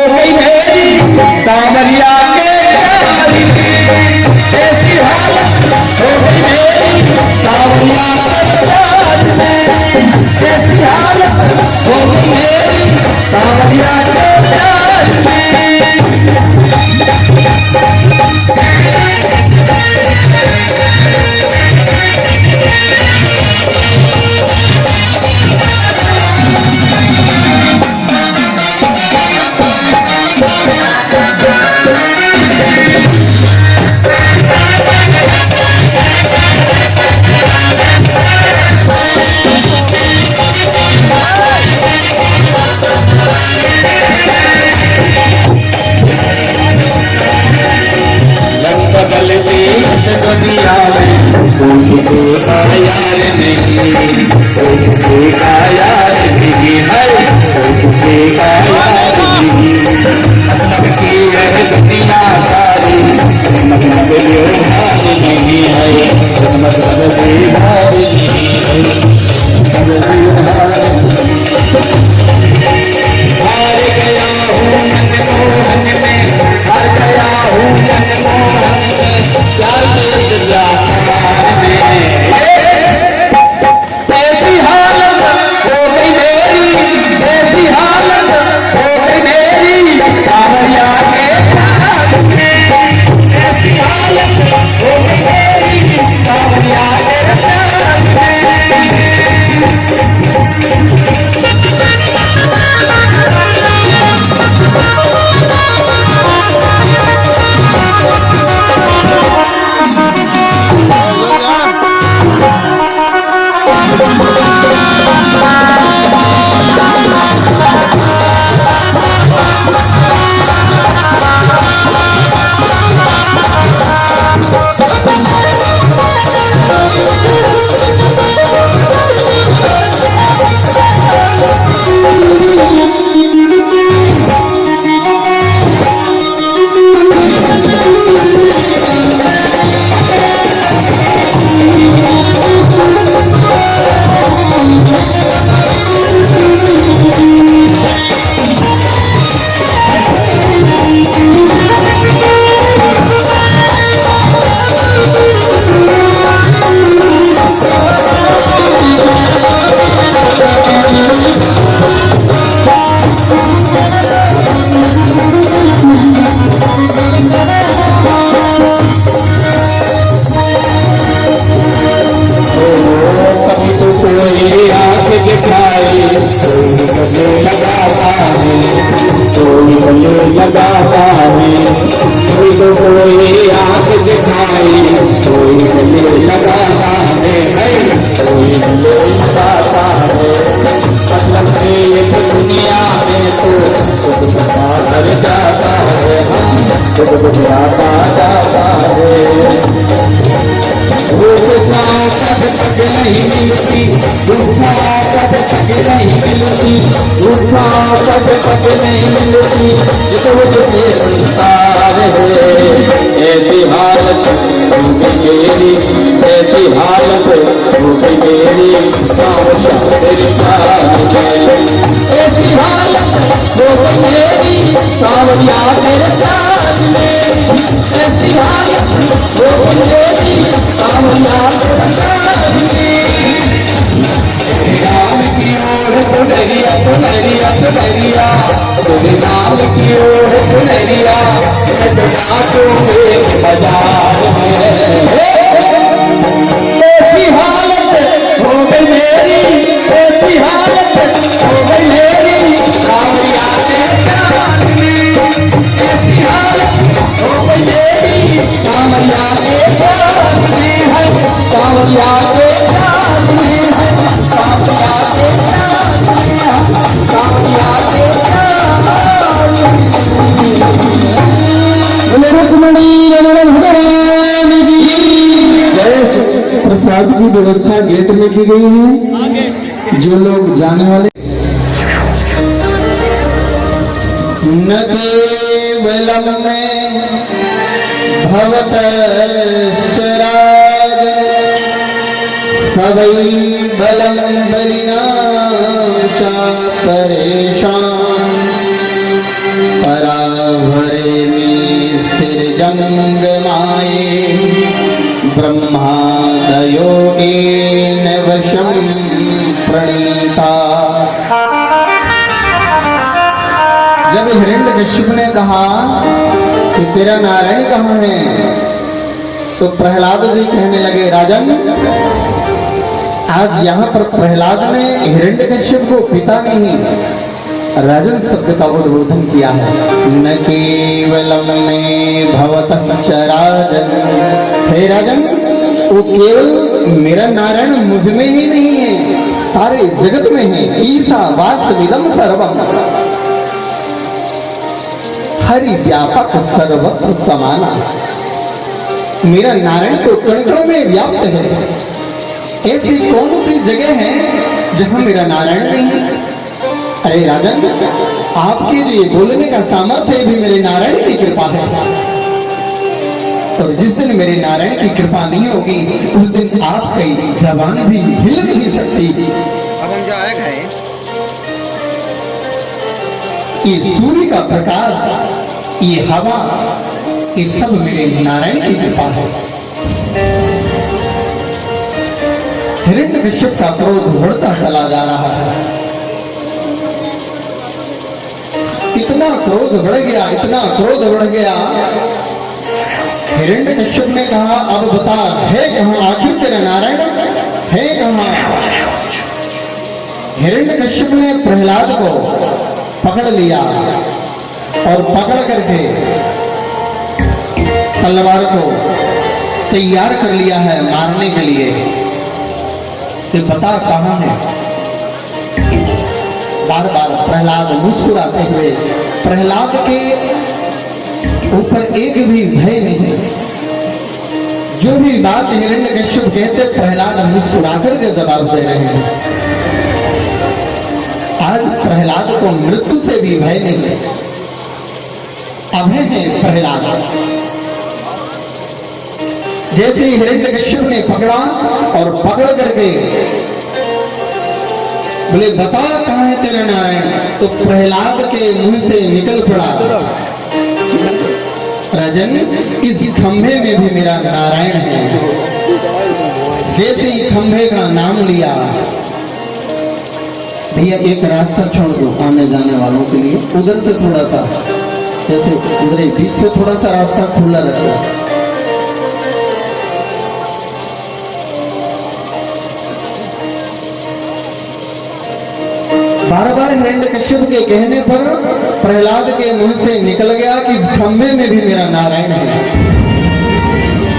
गई मेरी सावरिया के प्यारी, ऐसी हालत हो गई मेरी सावरिया के प्यारी में, ऐसी हालत हो गई मेरी सावरिया के प्यारी में। दुनिया में कोई का यार नहीं, कोई का यार नहीं है, कोई का यार नहीं। मतलब की यह दुनिया सारी मतलब व्यवहार नहीं है, मतलब व्यवहार नहीं है। हार गया हूँ मनमोहन में, हार गया हूँ मनमोहन में, प्यार में जाता में। ऐसी हालत हो गई मेरी, ऐसी हालत हो गई मेरी सावरिया के प्यार में, ऐसी हालत हो गई मेरी सावरिया के प्यार में। लगाता है कोई तो कोई आँख दिखाई, कोई गले लगाता है, कोई गले लगाता है। मतलब एक दुनिया में तो खुद बाहर जाता है, हम खुद जाता जाता है। दूसरा कब तक नहीं मिलती, दूसरा कब तक नहीं मिलती, दूसरा कब तक नहीं मिलती, तो मुझे संसार है। ऐसी हालत हो गई मेरी, ऐसी हालत हो गई मेरी सावरिया तेरे प्यार में, ऐसी हालत हो गई मेरी सावरिया तेरे प्यार में, ऐसी हालत हो गई मेरी सावरिया तेरे प्यार में। राम की ओर पुनरिया पुनरिया पुनरिया, तेरे नाम की ओर पुनरिया, बाजार में। ऐसी हालत हो गई मेरी, ऐसी हालत हो गई मेरी सावरिया के प्यार में, ऐसी हालत हो गई मेरी सावरिया के प्यार में है, सावरिया के प्यार में है, सावरिया के प्यार में है, सावरिया के प्यार में। रुक्मणी रमण भगवान की जय। प्रसाद की व्यवस्था गेट में की गई है, जो लोग जाने वाले न केवलम में भवत स्वराज, सवै बलम बलिना चा परेशान, पराभरे में स्थिर जंग माये ब्रह्मादयोगेन वशं प्रणीता। जब हिरण्यकश्यप ने कहा कि तेरा नारायण कहाँ है, तो प्रहलाद जी कहने लगे, राजन आज यहाँ पर प्रहलाद ने हिरण्यकश्यप को पिता नहीं राजन शब्द का उद्बोधन किया है। न केवलम में भवतश्च राजन, हे राजन वो केवल मेरा नारायण मुझ में ही नहीं है, सारे जगत में है। ईसा वासविदम सर्वम, हरि व्यापक सर्वत्र समाना। मेरा नारायण तो कण कण में व्याप्त है। ऐसी कौन सी जगह है जहां मेरा नारायण नहीं? अरे राजन आपके लिए बोलने का सामर्थ्य भी मेरे नारायण की कृपा है, और जिस दिन मेरे नारायण की कृपा नहीं होगी उस दिन आपकी जबान भी हिल नहीं सकती। अब हम जो आए गए ये सूर्य का प्रकाश, ये हवा, ये सब मेरे नारायण की कृपा है। हिरण्यकश्यप का क्रोध बढ़ता चला जा रहा है। इतना क्रोध बढ़ गया, इतना क्रोध बढ़ गया। हिरण्यकश्यप ने कहा, अब बता है कहां आखिर तेरा नारायण है कहां? हिरण्यकश्यप ने प्रहलाद को पकड़ लिया और पकड़ करके तलवार को तैयार कर लिया है मारने के लिए। कि बता कहां है? बार बार प्रहलाद मुस्कुराते हुए, प्रहलाद के ऊपर एक भी भय नहीं। जो भी बात हिरण्यकश्यप कहते प्रहलाद मुस्कुरा करके जवाब दे रहे हैं। आज प्रहलाद को मृत्यु से भी भय नहीं, अभय है प्रहलाद। जैसे ही हिरण्यकश्यप ने पकड़ा और पकड़ करके बोले बता कहां है तेरा नारायण, तो प्रहलाद के मुंह से निकल पड़ा, राजन इस खंभे में भी मेरा नारायण है। जैसे ही खंभे का नाम लिया, भैया एक रास्ता छोड़ दो आने जाने वालों के लिए, उधर से थोड़ा सा, जैसे उधर बीच से थोड़ा सा रास्ता खुला रखो। बार बार हिरण्यकश्यप के कहने पर प्रहलाद के मुंह से निकल गया कि इस खंभे में भी मेरा नारायण है।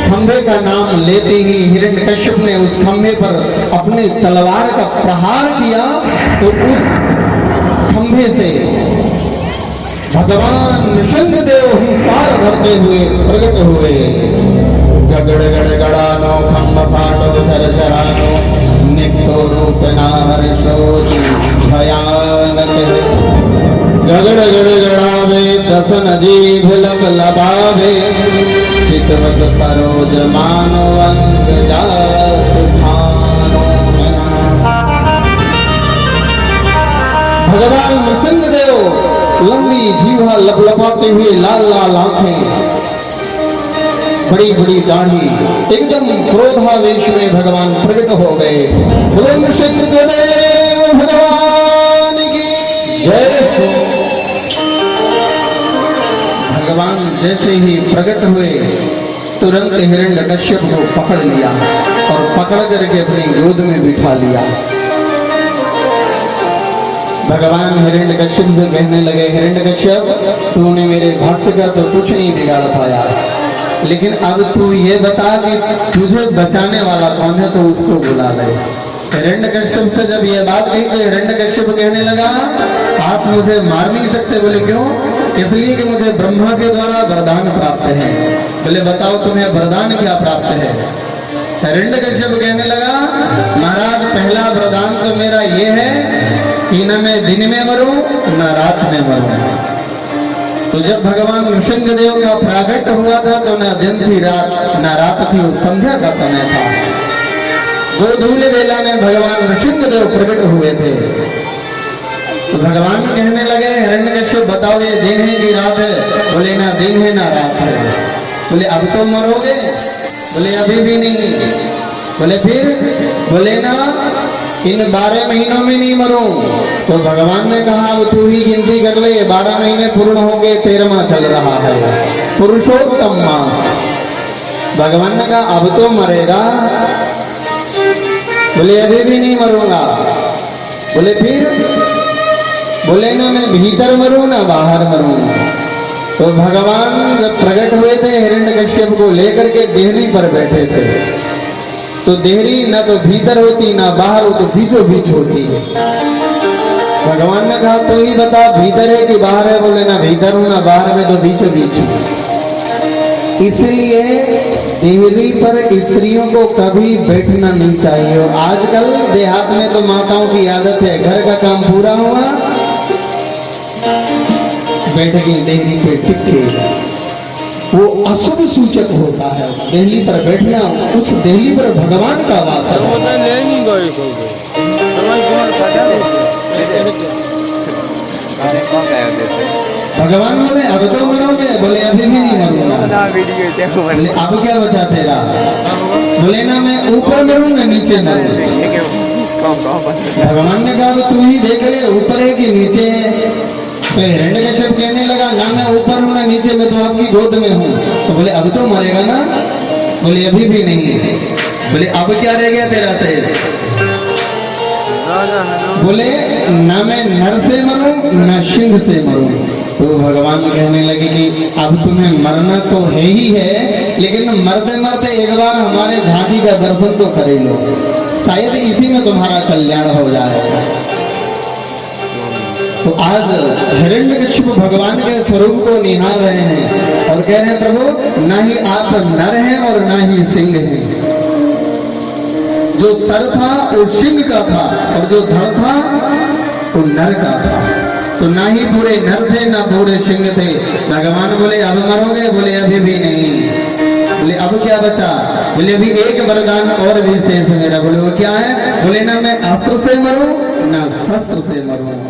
खंभे का नाम लेते ही हिरण्यकश्यप ने उस खंभे पर अपनी तलवार का प्रहार किया, तो उस खंभे से भगवान नृसिंहदेव हुंकार भरते हुए प्रकट हुए। गगड़ गड़ गड़ानो खंभ फाटो सरसरानो निक्तो रूप नाहर्षोति भयानक। गगड़ गड़ गड़ावे दसन जीभ लब लबावे चितवत सरोज मानो अंग जात खानो। भगवान नृसिंहदेव लंबी जीवा लपलपाते हुए लाल लाल आंखें, बड़ी बड़ी दाढ़ी, एकदम क्रोधावेश में भगवान प्रकट हो गए। बोलो नृसिंहदेव भगवान की जय। भगवान जैसे ही प्रकट हुए तुरंत हिरण्यकश्यप को पकड़ लिया और पकड़ करके अपनी गोद में बिठा लिया। भगवान हिरण्यकश्यप से कहने लगे, हिरण्यकश्यप तूने मेरे भक्त का तो कुछ नहीं बिगाड़ पाया, लेकिन अब तू ये बता कि तुझे बचाने वाला कौन है, तो उसको बुला ले। हिरण्यकश्यप से जब ये बात कही तो हिरण्यकश्यप कहने लगा, आप मुझे मार नहीं सकते। बोले क्यों? इसलिए कि मुझे ब्रह्मा के द्वारा वरदान प्राप्त है। बोले बताओ तुम्हें वरदान क्या प्राप्त है? हिरण्यकश्यप कहने लगा, महाराज पहला वरदान तो मेरा ये है कि न मैं दिन में मरूं न रात में मरूं। तो जब भगवान नृसिंहदेव का प्रागट्य हुआ था तो न दिन थी न रात थी, संध्या का समय था। गोधूली वेला में भगवान नृसिंहदेव प्रकट हुए थे। तो भगवान कहने लगे हिरण्यकश्यप बताओ ये दिन है कि रात है? बोले ना दिन है ना रात है। बोले अब तो मरोगे? बोले अभी भी नहीं। बोले फिर? बोले ना इन 12 महीनों में नहीं मरूं। तो भगवान ने कहा अब तू ही गिनती कर ले, 12 महीने पूर्ण हो गए, 13वां चल रहा है, पुरुषोत्तम मास। भगवान ने कहा अब तो मरेगा? बोले अभी भी नहीं मरूंगा। बोले फिर? बोले ना मैं भीतर मरूं ना बाहर मरूं। तो भगवान जब प्रकट हुए थे हिरण्यकश्यप को लेकर के देहरी पर बैठे थे, तो देहरी ना तो भीतर होती ना बाहर, तो बीचों बीच होती है। भगवान ने कहा तो ही बता भीतर है कि बाहर है? बोले ना भीतर हूं ना बाहर में, तो बीचों बीच हूं। इसलिए देहरी पर स्त्रियों को कभी बैठना नहीं चाहिए। और आजकल देहात में तो माताओं की आदत है, घर का काम पूरा हुआ बैठ गई देहरी पे टिके, वो अशुभ सूचक होता है। देहली पर बैठना, उस देहली पर भगवान का वास है। भगवान बोले अब तो मरोगे? बोले अभी भी नहीं मरूंगा। बोले अब क्या बचा तेरा? बोले ना मैं ऊपर मरूं ना नीचे मरूं। भगवान ने कहा तू ही देख ले ऊपर है कि नीचे है। तो हिरण्यकश्यप कहने लगा ना मैं ऊपर हूं ना नीचे, मैं तो आपकी गोद में हूं। तो बोले अब तो मरेगा ना? बोले अभी भी नहीं। बोले अब क्या रह गया तेरा शेष? बोले ना मैं नर से मरूं ना सिंह से मरूं। तो भगवान कहने लगे कि अब तुम्हें मरना तो है ही है, लेकिन मरते मरते एक बार हमारे झांकी का दर्शन तो करे लो, शायद इसी में तुम्हारा कल्याण हो जाए। तो आज हिरण्यकश्यप भगवान के स्वरूप को निहार रहे हैं और कह रहे हैं प्रभु ना ही आप नर हैं और ना ही सिंह हैं। जो सर था वो सिंह का था और जो धड़ था वो नर का था। तो ना ही पूरे नर थे ना पूरे सिंह थे। भगवान बोले अब मरोगे? बोले अभी भी नहीं। बोले अब क्या बचा? बोले अभी एक वरदान और भी शेष है मेरा। बोले वो क्या है? बोले ना मैं अस्त्र से मरूं ना शस्त्र से मरूं।